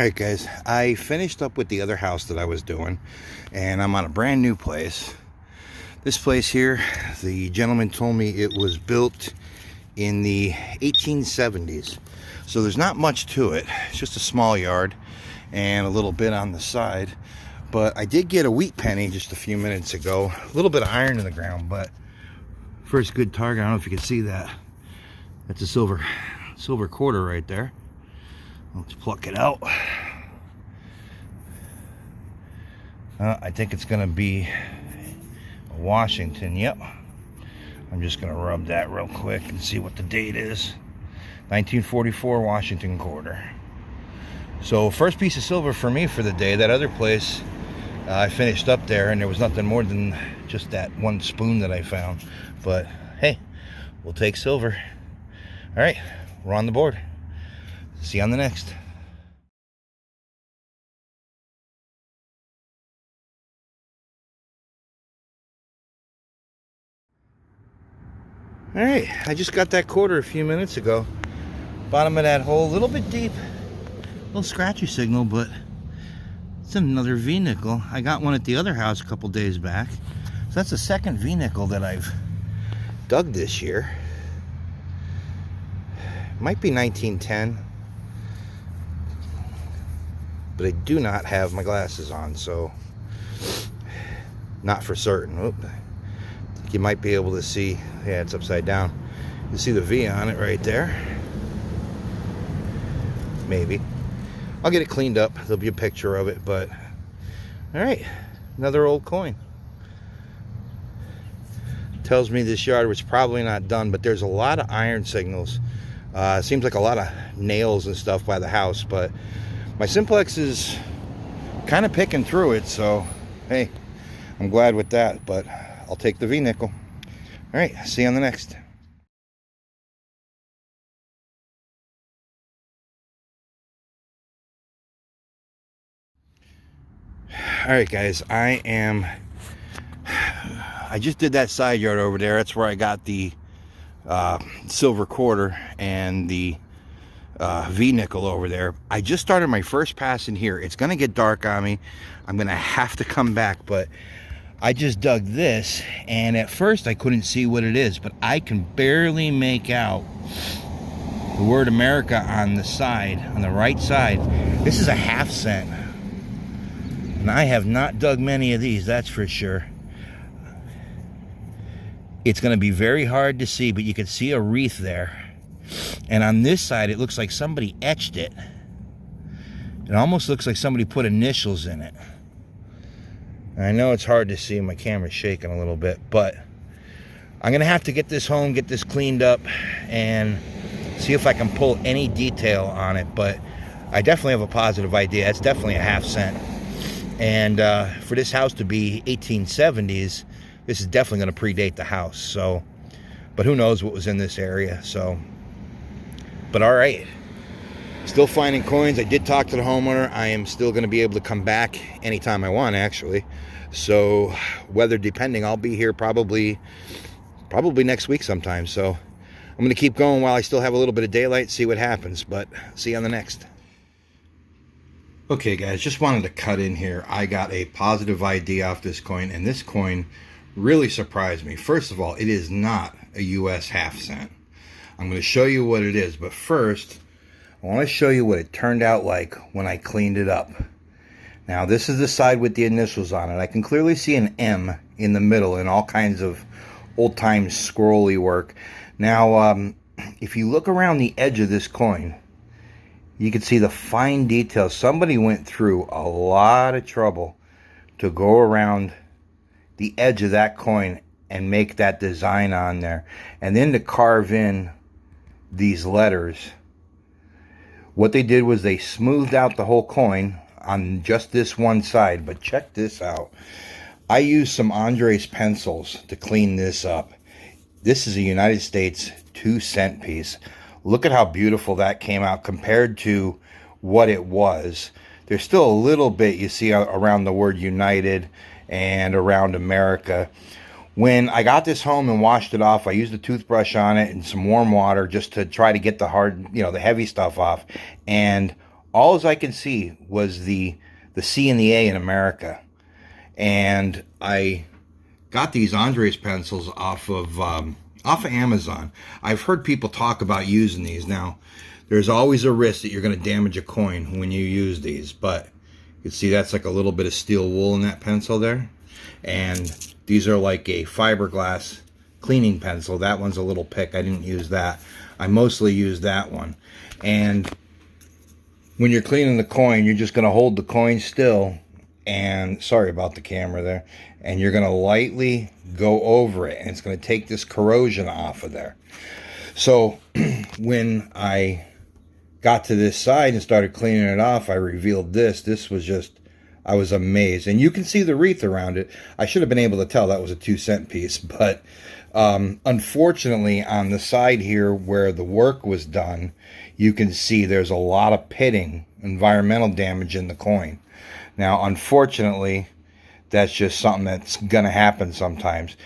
Alright guys, I finished up with the other house that I was doing, and I'm on a brand new place. This place here, the gentleman told me it was built in the 1870s. So there's not much to it. It's just a small yard and a little bit on the side. But I did get a wheat penny just a few minutes ago. A little bit of iron in the ground, but first good target. I don't know if you can see that. That's a silver quarter right there. Let's pluck it out. I think it's going to be a Washington. Yep. I'm just going to rub that real quick and see what the date is. 1944 Washington quarter. So first piece of silver for me for the day. That other place, I finished up there and there was nothing more than just that one spoon that I found. But hey, we'll take silver. All right, we're on the board. See you on the next. All right, I just got that quarter a few minutes ago. Bottom of that hole, a little bit deep. A little scratchy signal, but it's another V-nickel. I got one at the other house a couple days back. So that's the second V-nickel that I've dug this year. Might be 1910. But I do not have my glasses on, so not for certain. Oop. I think you might be able to see, yeah, it's upside down. You see the V on it right there. Maybe. I'll get it cleaned up. There'll be a picture of it, but all right, another old coin. Tells me this yard was probably not done, but there's a lot of iron signals. Seems like a lot of nails and stuff by the house, but my simplex is kind of picking through it, so hey, I'm glad with that, but I'll take the V-nickel. All right, see you on the next. All right, guys, I just did that side yard over there. That's where I got the silver quarter and the V-nickel over there. I just started my first pass in here. It's gonna get dark on me. I'm gonna have to come back, but I just dug this, and at first I couldn't see what it is, but I can barely make out the word America on the side, on the right side. This is a 1/2 cent, and I have not dug many of these, that's for sure. It's gonna be very hard to see, but you can see a wreath there. And on this side, it looks like somebody etched it. It almost looks like somebody put initials in it. I know it's hard to see, my camera's shaking a little bit, but I'm gonna have to get this home, get this cleaned up, and see if I can pull any detail on it. But I definitely have a positive idea. It's definitely a 1/2 cent. And for this house to be 1870s, this is definitely gonna predate the house. So, but who knows what was in this area, so. But all right, still finding coins. I did talk to the homeowner. I am still going to be able to come back anytime I want, actually. So weather depending, I'll be here probably next week sometime. So I'm going to keep going while I still have a little bit of daylight, see what happens. But see you on the next. Okay, guys, just wanted to cut in here. I got a positive ID off this coin, and this coin really surprised me. First of all, it is not a US 1/2 cent. I'm going to show you what it is, but first I want to show you what it turned out like when I cleaned it up. Now this is the side with the initials on it. I can clearly see an M in the middle and all kinds of old-time scrolly work. Now if you look around the edge of this coin, you can see the fine details. Somebody went through a lot of trouble to go around the edge of that coin and make that design on there, and then to carve in these letters. What they did was they smoothed out the whole coin on just this one side. But check this out. I used some Andres pencils to clean this up. This is a United States 2-cent piece. Look at how beautiful that came out compared to what it was. There's still a little bit you see around the word United and around America. When I got this home and washed it off, I used a toothbrush on it and some warm water just to try to get the hard, the heavy stuff off. And all as I can see was the C and the A in America. And I got these Andres pencils off of Amazon. I've heard people talk about using these. Now, there's always a risk that you're going to damage a coin when you use these, but you can see that's like a little bit of steel wool in that pencil there. And these are like a fiberglass cleaning pencil. That one's a little pick. I didn't use that. I mostly use that one. And when you're cleaning the coin, you're just going to hold the coin still, and sorry about the camera there, and you're going to lightly go over it, and it's going to take this corrosion off of there. So when I got to this side and started cleaning it off, I revealed this was just, I was amazed. And you can see the wreath around it. I should have been able to tell that was a 2-cent piece, but unfortunately on the side here where the work was done, you can see there's a lot of pitting, environmental damage in the coin. Now, unfortunately, that's just something that's going to happen sometimes.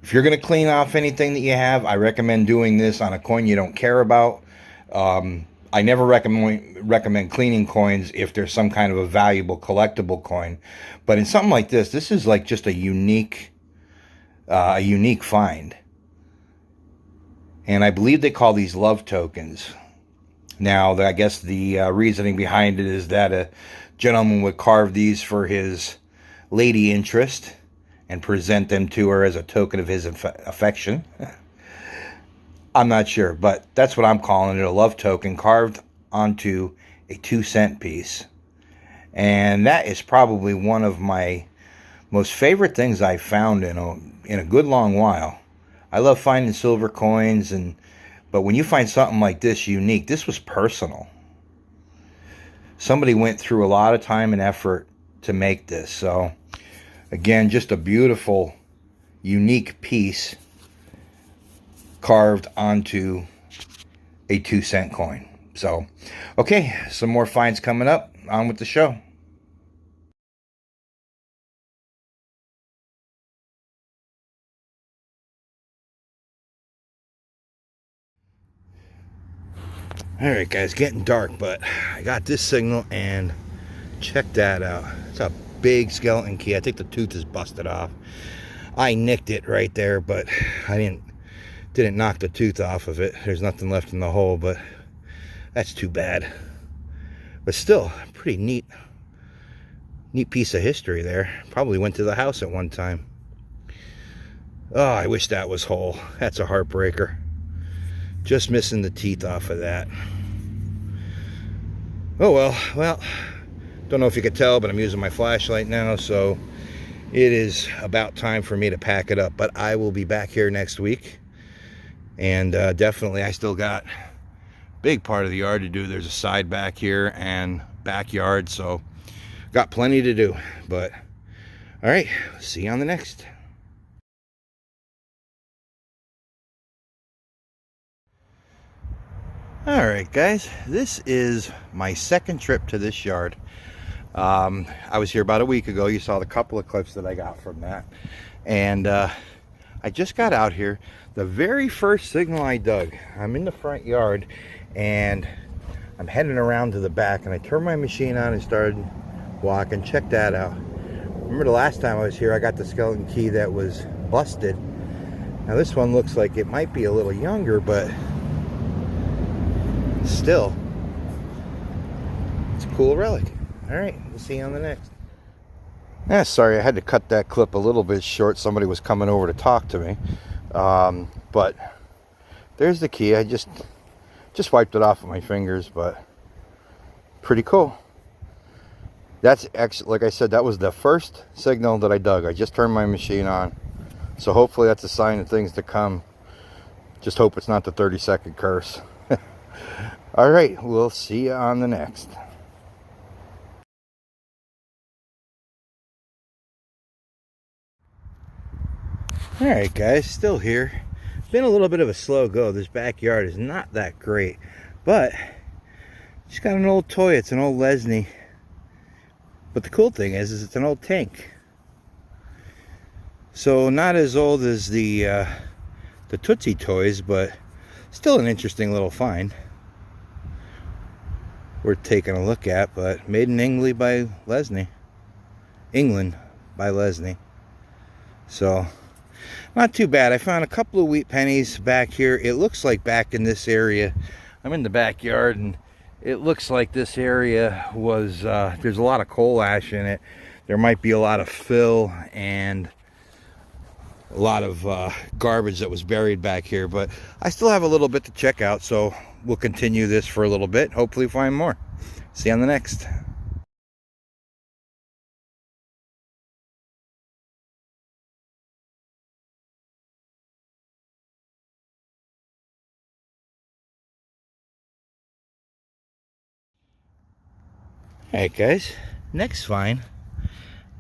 If you're going to clean off anything that you have, I recommend doing this on a coin you don't care about. I never recommend cleaning coins if there's some kind of a valuable collectible coin. But in something like this is like just a unique find. And I believe they call these love tokens. Now, I guess the reasoning behind it is that a gentleman would carve these for his lady interest and present them to her as a token of his affection. I'm not sure, but that's what I'm calling it, a love token carved onto a 2-cent piece. And that is probably one of my most favorite things I've found in a good long while. I love finding silver coins, but when you find something like this unique, this was personal. Somebody went through a lot of time and effort to make this. So again, just a beautiful, unique piece carved onto a 2-cent coin. So, okay, some more finds coming up. On with the show. Alright guys, getting dark, but I got this signal, and check that out. It's a big skeleton key. I think the tooth is busted off. I nicked it right there, but I didn't knock the tooth off of it. There's nothing left in the hole, but that's too bad. But still, pretty neat piece of history there. Probably went to the house at one time. Oh, I wish that was whole. That's a heartbreaker. Just missing the teeth off of that. Oh well, don't know if you could tell, but I'm using my flashlight now, so it is about time for me to pack it up. But I will be back here next week, and definitely I still got a big part of the yard to do. There's a side back here and backyard, so got plenty to do. But all right, see you on the next. Alright guys, this is my second trip to this yard. I was here about a week ago. You saw the couple of clips that I got from that. And I just got out here. The very first signal I dug, I'm in the front yard, and I'm heading around to the back, and I turned my machine on and started walking. Check that out. Remember the last time I was here, I got the skeleton key that was busted. Now this one looks like it might be a little younger, but still, it's a cool relic. All right, we'll see you on the next. Sorry, I had to cut that clip a little bit short. Somebody was coming over to talk to me. But there's the key. I just wiped it off with my fingers, but pretty cool. That's actually, like I said, that was the first signal that I dug. I just turned my machine on, so hopefully that's a sign of things to come. Just hope it's not the 30-second curse. All right, we'll see you on the next. All right, guys, still here. Been a little bit of a slow go. This backyard is not that great, but just got an old toy. It's an old Lesney. But the cool thing is it's an old tank. So not as old as the Tootsie toys, but still an interesting little find. worth taking a look at. But made in England by Lesney. So not too bad. I found a couple of wheat pennies back here. It looks like back in this area, I'm in the backyard, and it looks like this area was there's a lot of coal ash in it. There might be a lot of fill and a lot of garbage that was buried back here, but I still have a little bit to check out, so we'll continue this for a little bit, hopefully find more. See you on the next. Alright guys, next find.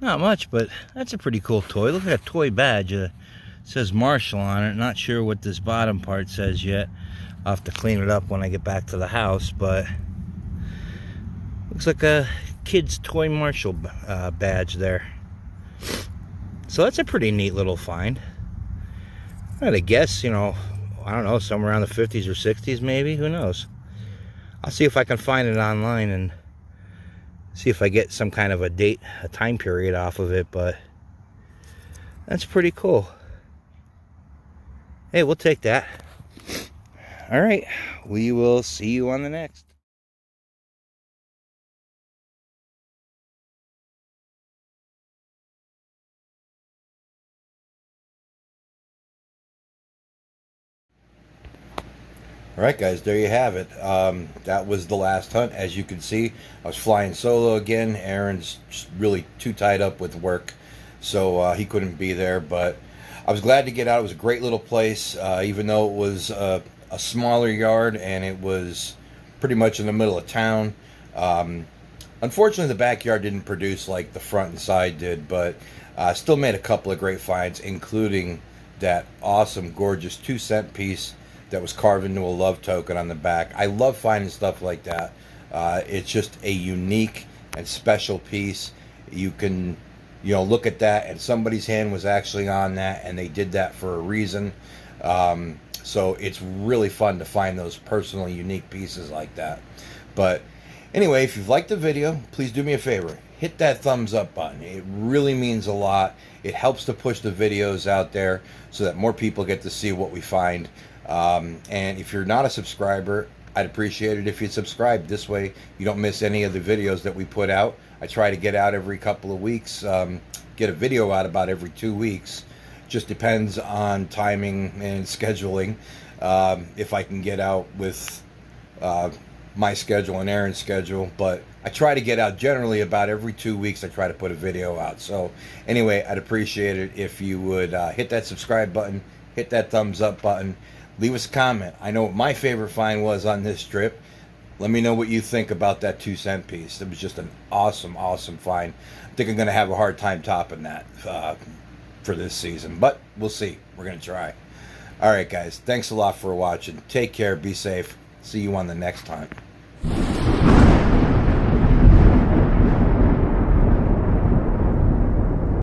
Not much, but that's a pretty cool toy. Look at that toy badge. It says Marshall on it. Not sure what this bottom part says yet. I'll have to clean it up when I get back to the house, but looks like a kid's toy Marshall badge there. So that's a pretty neat little find. I'd guess, you know, I don't know, somewhere around the 50s or 60s maybe. Who knows? I'll see if I can find it online and see if I get some kind of a date, a time period off of it, but that's pretty cool. Hey, we'll take that. All right, we will see you on the next. All right, guys, there you have it. That was the last hunt. As you can see, I was flying solo again. Aaron's just really too tied up with work, so he couldn't be there. But I was glad to get out. It was a great little place, even though it was a smaller yard and it was pretty much in the middle of town. Unfortunately, the backyard didn't produce like the front and side did, but still made a couple of great finds, including that awesome, gorgeous 2-cent piece that was carved into a love token on the back. I love finding stuff like that. It's just a unique and special piece. You can, you know, look at that and somebody's hand was actually on that, and they did that for a reason. So it's really fun to find those personally unique pieces like that. But anyway, if you've liked the video, please do me a favor. Hit that thumbs up button. It really means a lot. It helps to push the videos out there so that more people get to see what we find. And if you're not a subscriber, I'd appreciate it if you'd subscribe. This way you don't miss any of the videos that we put out. I try to get out every couple of weeks, get a video out about every 2 weeks. Just depends on timing and scheduling, if I can get out with my schedule and Aaron's schedule. But I try to get out generally about every 2 weeks. I try to put a video out. So anyway, I'd appreciate it if you would hit that subscribe button, hit that thumbs up button. Leave us a comment. I know what my favorite find was on this trip. Let me know what you think about that 2-cent piece. It was just an awesome, awesome find. I think I'm going to have a hard time topping that for this season, but we'll see. We're going to try. All right, guys. Thanks a lot for watching. Take care. Be safe. See you on the next time.